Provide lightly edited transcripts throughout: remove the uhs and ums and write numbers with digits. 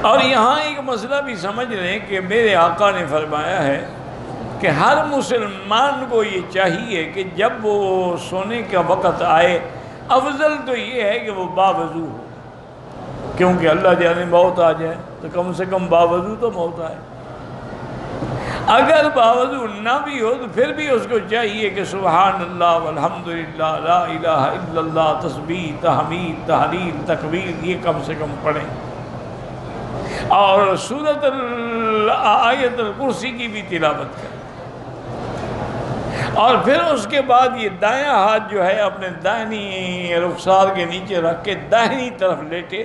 اور یہاں ایک مسئلہ بھی سمجھ لیں کہ میرے آقا نے فرمایا ہے کہ ہر مسلمان کو یہ چاہیے کہ جب وہ سونے کا وقت آئے، افضل تو یہ ہے کہ وہ باوضو ہو، کیونکہ اللہ جانے موت آ جائے تو کم سے کم باوضو تو موت آئے۔ اگر باوضو نہ بھی ہو تو پھر بھی اس کو چاہیے کہ سبحان اللہ والحمدللہ لا الہ الا اللہ، تسبیح، تحمید، تحلیل، تکبیر یہ کم سے کم پڑھیں، اور سورۃ آیت الکرسی کی بھی تلاوت کریں، اور پھر اس کے بعد یہ دایاں ہاتھ جو ہے اپنے دائنی رخسار کے نیچے رکھ کے داہنی طرف لیٹے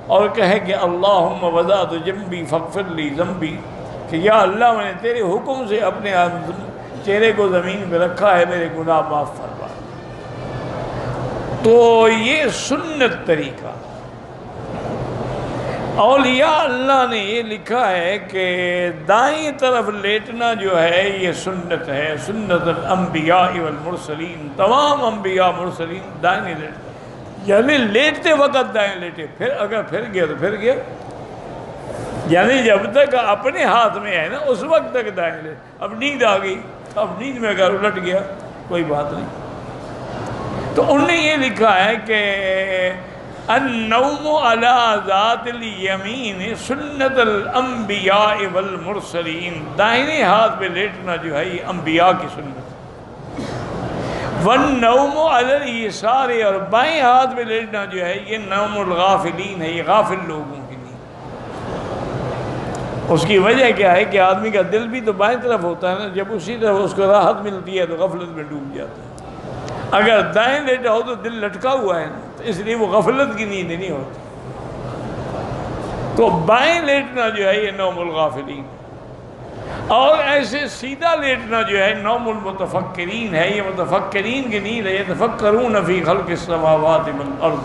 اور کہے کہ اللہم وضعت جنبی فاغفر لی ذنبی، کہ یا اللہ میں نے تیرے حکم سے اپنے چہرے کو زمین پہ رکھا ہے، میرے گناہ معاف فرما۔ تو یہ سنت طریقہ، اولیاء اللہ نے یہ لکھا ہے کہ دائیں طرف لیٹنا جو ہے یہ سنت ہے، سنت الانبیاء والمرسلین، تمام انبیاء مرسلین دائیں لیٹتے، یعنی لیٹتے وقت دائیں لیٹے، پھر اگر پھر گیا تو پھر گیا، یعنی جب تک اپنے ہاتھ میں ہے نا اس وقت تک دائیں لیٹے۔ اب نیند آ گئی، اب نیند میں اگر الٹ گیا کوئی بات نہیں۔ تو انہوں نے یہ لکھا ہے کہ النوم علی ذات الیمین سنت الانبیاء والمرسلین، دائنے ہاتھ پہ لیٹنا جو ہے یہ انبیاء کی سنت ہے، والنوم علی الیسار، اور بائیں ہاتھ پہ لیٹنا جو ہے یہ نوم الغافلین ہے، یہ غافل لوگوں کی نیند۔ اس کی وجہ کیا ہے کہ آدمی کا دل بھی تو بائیں طرف ہوتا ہے نا، جب اسی طرف اس کو راحت ملتی ہے تو غفلت میں ڈوب جاتا ہے۔ اگر دائیں لیٹا ہو تو دل لٹکا ہوا ہے نا، تو اس لیے وہ غفلت کی نیند نہیں ہوتی۔ تو بائیں لیٹنا جو ہے یہ نوم الغافلین، اور ایسے سیدھا لیٹنا جو ہے نوم المتفکرین ہے، یہ متفکرین کی نیند ہے، یتفکرون فی خلق السماوات والارض،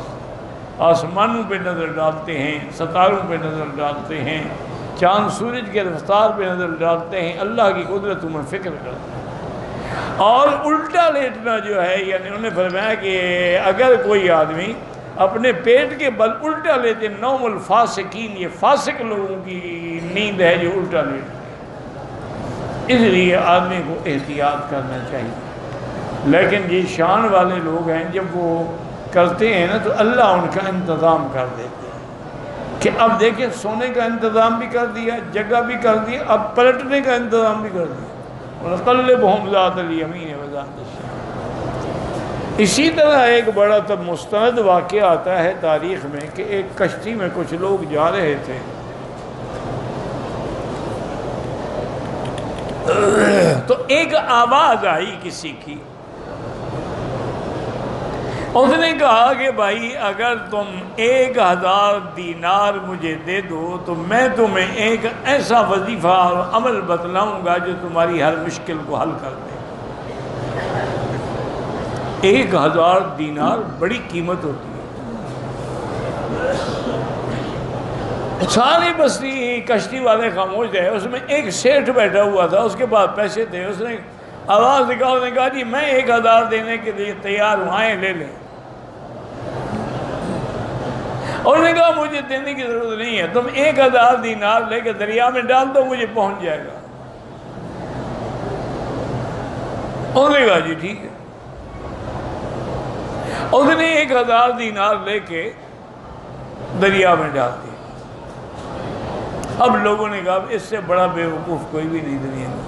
آسمانوں پہ نظر ڈالتے ہیں، ستاروں پہ نظر ڈالتے ہیں، چاند سورج کے رفتار پہ نظر ڈالتے ہیں، اللہ کی قدرتوں میں فکر کرتے ہیں۔ اور الٹا لیٹنا جو ہے یعنی انہوں نے فرمایا کہ اگر کوئی آدمی اپنے پیٹ کے بل الٹا لیتے، نوم الفاسقین، یہ فاسق لوگوں کی نیند ہے جو الٹا لیتے، اس لیے آدمی کو احتیاط کرنا چاہیے۔ لیکن یہ شان والے لوگ ہیں جب وہ کرتے ہیں نا تو اللہ ان کا انتظام کر دیتے ہیں کہ اب دیکھیں سونے کا انتظام بھی کر دیا، جگہ بھی کر دی، اب پلٹنے کا انتظام بھی کر دیا، وَنَقَلِّبُهُمْ ذَاتَ الْيَمِينِ وَذَاتَ الشِّمَالِ۔ اسی طرح ایک بڑا تب مستند واقعہ آتا ہے تاریخ میں کہ ایک کشتی میں کچھ لوگ جا رہے تھے، تو ایک آواز آئی کسی کی، اس نے کہا کہ بھائی اگر تم 1000 دینار مجھے دے دو تو میں تمہیں ایک ایسا وظیفہ اور عمل بتلاؤں گا جو تمہاری ہر مشکل کو حل کر دے۔ 1000 دینار بڑی قیمت ہوتی ہے۔ ساری بستی کشتی والے خاموش رہے، اس میں ایک سیٹھ بیٹھا ہوا تھا، اس کے پاس پیسے تھے، اس نے آواز نکالا، اس نے کہا جی میں 1000 دینے کے لیے تیار ہوں، آئیں لے لیں۔ اور نے کہا مجھے دینے کی ضرورت نہیں ہے، تم 1000 دینار لے کے دریا میں ڈال دو، مجھے پہنچ جائے گا۔ اور نے کہا جی ٹھیک ہے۔ اس نے 1000 دینار لے کے دریا میں ڈال دیا۔ اب لوگوں نے کہا اس سے بڑا بیوقوف کوئی بھی نہیں دنیا میں۔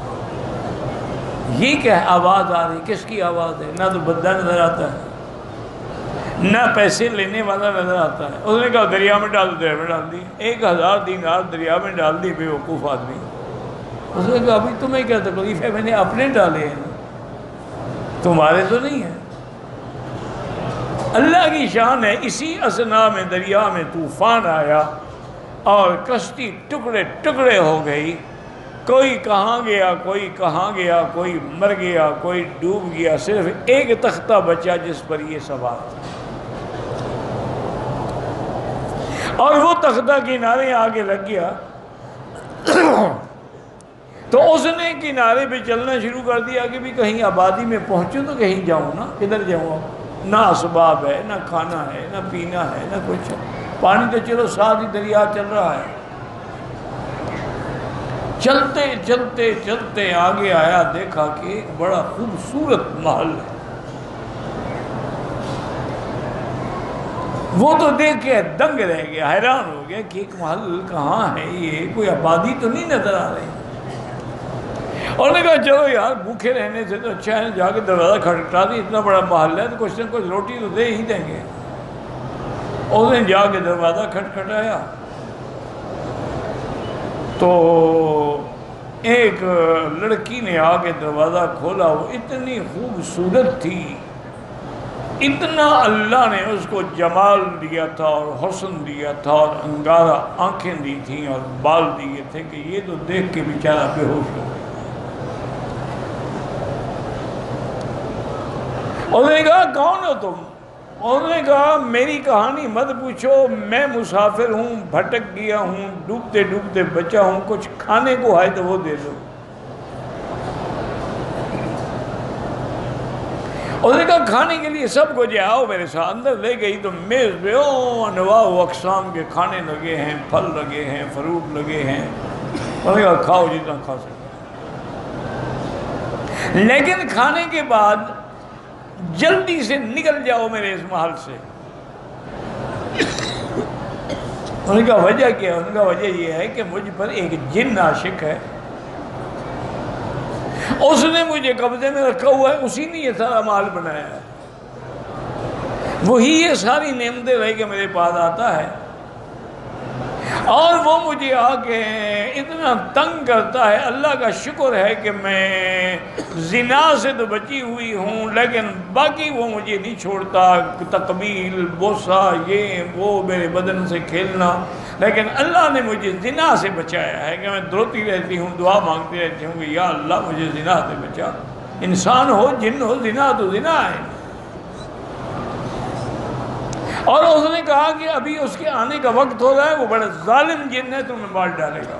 یہ کیا آواز آ رہی، کس کی آواز ہے؟ نہ تو بندہ نظر آتا ہے، نہ پیسے لینے والا نظر آتا ہے۔ اس نے کہا دریا میں ڈال دو، دریا میں ڈال دی، 1000 دینار دریا میں ڈال دی بیوقوف آدمی۔ اس نے کہا ابھی تمہیں کیا تکلیف ہے، میں نے اپنے ڈالے ہیں، تمہارے تو نہیں ہیں۔ اللہ کی شان ہے، اسی اثنا میں دریا میں طوفان آیا اور کشتی ٹکڑے ٹکڑے ہو گئی، کوئی کہاں گیا، کوئی کہاں گیا، کوئی مر گیا، کوئی ڈوب گیا، صرف ایک تختہ بچا جس پر یہ سوار تھا، اور وہ تختہ کنارے آگے لگ گیا۔ تو اس نے کنارے پہ چلنا شروع کر دیا کہ بھی کہیں آبادی میں پہنچوں تو کہیں جاؤں نا، کدھر جاؤں؟ نہ اسباب ہے، نہ کھانا ہے، نہ پینا ہے، نہ کچھ ہے، پانی تو چلو ساتھ ہی دریا چل رہا ہے، چلتے چلتے چلتے آگے آیا، دیکھا کہ ایک بڑا خوبصورت محل ہے۔ وہ تو دیکھ کے دنگ رہ گیا، حیران ہو گیا کہ ایک محل کہاں ہے، یہ کوئی آبادی تو نہیں نظر آ رہی۔ اور نے کہا چلو یار بھوکے رہنے سے تو اچھا ہے، جا کے دروازہ کھٹکھٹا دی، اتنا بڑا محل ہے تو کچھ نہ کچھ روٹی تو دے ہی دیں گے۔ اس نے جا کے دروازہ کھٹکھٹایا تو ایک لڑکی نے آ کے دروازہ کھولا، وہ اتنی خوبصورت تھی، اتنا اللہ نے اس کو جمال دیا تھا اور حسن دیا تھا اور انگارہ آنکھیں دی تھیں اور بال دیے تھے کہ یہ تو دیکھ کے بیچارہ بے ہوش ہو گیا۔ انہوں نے کہا کون ہو تم؟ انہوں نے کہا میری کہانی مت پوچھو، میں مسافر ہوں، بھٹک گیا ہوں، ڈوبتے ڈوبتے بچا ہوں، کچھ کھانے کو ہے تو وہ دے دو۔ انہوں نے کہا کھانے کے لیے سب کو جائے، آؤ میرے ساتھ۔ اندر لے گئی تو میز پہ انواع و اقسام کے کھانے لگے ہیں، پھل لگے ہیں، فروٹ لگے ہیں۔ انہوں نے کہا کھاؤ جتنا کھا سکتے، لیکن کھانے کے بعد جلدی سے نکل جاؤ میرے اس محل سے۔ انہوں نے کہا وجہ کیا؟ انہوں نے کہا وجہ یہ ہے کہ مجھ پر ایک جن عاشق ہے، اس نے مجھے قبضے میں رکھا ہوا ہے، اسی نے یہ سارا مال بنایا ہے، وہی یہ ساری نعمتیں رہ کے میرے پاس آتا ہے، اور وہ مجھے آ کے اتنا تنگ کرتا ہے۔ اللہ کا شکر ہے کہ میں زنا سے تو بچی ہوئی ہوں، لیکن باقی وہ مجھے نہیں چھوڑتا، تقبیل، بوسہ، یہ وہ، میرے بدن سے کھیلنا، لیکن اللہ نے مجھے زنا سے بچایا ہے کہ میں دروتی رہتی ہوں، دعا مانگتی رہتی ہوں کہ یا اللہ مجھے زنا سے بچا۔ انسان ہو جن ہو، زنا تو زنا ہے۔ اور اس نے کہا کہ ابھی اس کے آنے کا وقت ہو رہا ہے، وہ بڑا ظالم جن ہے، تمہیں مار ڈالے گا،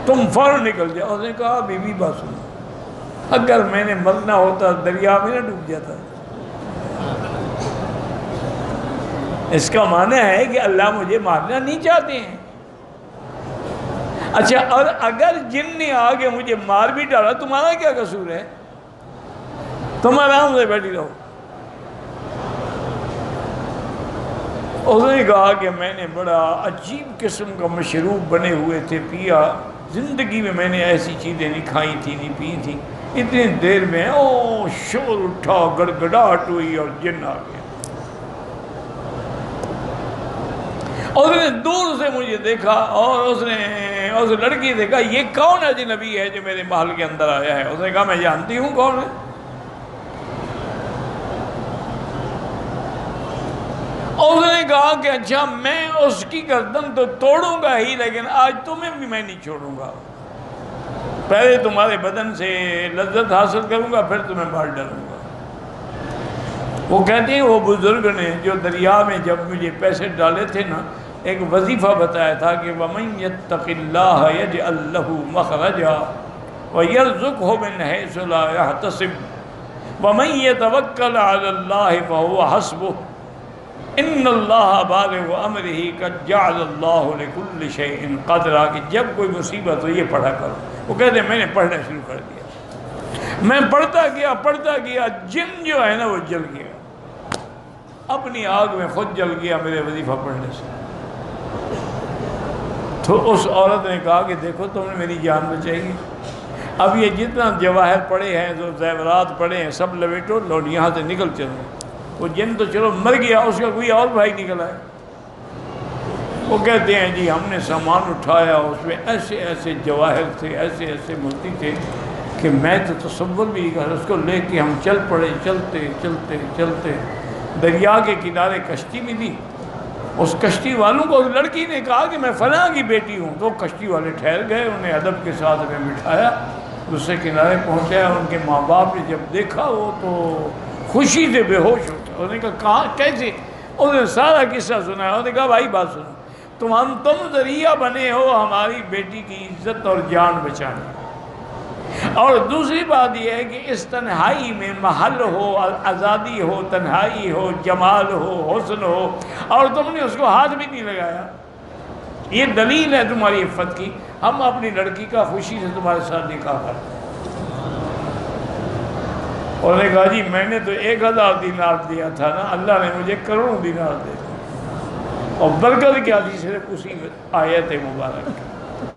تم فوراً نکل جاؤ۔ اس نے کہا بی بی بات سنو، اگر میں نے مرنا ہوتا دریا میں نہ ڈوب جاتا۔ اس کا معنی ہے کہ اللہ مجھے مارنا نہیں چاہتے ہیں۔ اچھا، اور اگر جن نے آگے مجھے مار بھی ڈالا، تمہارا کیا قصور ہے؟ تم آرام سے بیٹھی رہو۔ اس نے کہا کہ میں نے بڑا عجیب قسم کا مشروب بنے ہوئے تھے پیا، زندگی میں نے ایسی چیزیں نہیں کھائی تھی، نہیں پی تھی، اتنی دیر میں شور اٹھا، گڑگڑاہٹ ہوئی اور جن آ گیا۔ اس نے دور سے مجھے دیکھا اور اس نے اس لڑکی سے کہا یہ کون اجنبی ہے جو میرے محل کے اندر آیا ہے؟ اس نے کہا میں جانتی ہوں کون ہے۔ اس نے کہا کہ اچھا میں اس کی گردن تو توڑوں گا ہی، لیکن آج تمہیں بھی میں نہیں چھوڑوں گا، پہلے تمہارے بدن سے لذت حاصل کروں گا، پھر تمہیں مار ڈالوں گا۔ وہ کہتے ہیں وہ بزرگ نے جو دریا میں جب مجھے پیسے ڈالے تھے نا، ایک وظیفہ بتایا تھا کہ وَمَن يَتَّقِ اللَّهَ يَجْعَل لَّهُ مَخْرَجًا وَيَرْزُقْهُ مِنْ حَيْثُ لَا يَحْتَسِبُ وَمَن يَتَوَكَّلْ عَلَى اللَّهِ فَهُوَ حَسْبُهُ إِنَّ اللَّهَ بَالِغُ أَمْرِهِ قَدْ جَعَلَ اللَّهُ لِكُلِّ شَيْءٍ قَدْرًا، کہ جب کوئی مصیبت ہو یہ پڑھا کرو۔ وہ کہتے ہیں میں نے پڑھنا شروع کر دیا، میں پڑھتا گیا، جن جو ہے نا وہ جل گیا، اپنی آگ میں خود جل گیا میرے وظیفہ پڑھنے سے۔ تو اس عورت نے کہا کہ دیکھو تم نے میری جان بچائی، اب یہ جتنا جواہر پڑے ہیں، جو زیورات پڑے ہیں، سب لپیٹو، لو یہاں سے نکل چلو۔ وہ جن تو چلو مر گیا، اس کا کوئی اور بھائی نکل آئے۔ وہ کہتے ہیں جی ہم نے سامان اٹھایا، اس میں ایسے ایسے جواہر تھے، ایسے ایسے موتی تھے کہ میں تو تصور بھی نہیں کر، اس کو لے کے ہم چل پڑے، چلتے چلتے چلتے دریا کے کنارے کشتی بھی دی۔ اس کشتی والوں کو اس لڑکی نے کہا کہ میں فلاں کی بیٹی ہوں، تو کشتی والے ٹھہر گئے، انہیں ادب کے ساتھ ہمیں بٹھایا، دوسرے کنارے پہنچایا۔ ان کے ماں باپ نے جب دیکھا وہ تو خوشی سے بے ہوش ہو گیا۔ انہوں نے کہا کہاں کیسے؟ انہوں نے سارا قصہ سنایا۔ انہوں نے کہا بھائی بات سنو، تم ذریعہ بنے ہو ہماری بیٹی کی عزت اور جان بچانے، اور دوسری بات یہ ہے کہ اس تنہائی میں محل ہو، آزادی ہو، تنہائی ہو، جمال ہو، حسن ہو، اور تم نے اس کو ہاتھ بھی نہیں لگایا۔ یہ دلیل ہے تمہاری عفت کی، ہم اپنی لڑکی کا خوشی سے تمہارے ساتھ نکاح کرتے ہیں۔ اور نے کہا جی میں نے تو 1000 دینار دیا تھا نا، اللہ نے مجھے کروڑوں دینار دے دیا، اور برکت کیا تھی صرف اسی آیت مبارک کی۔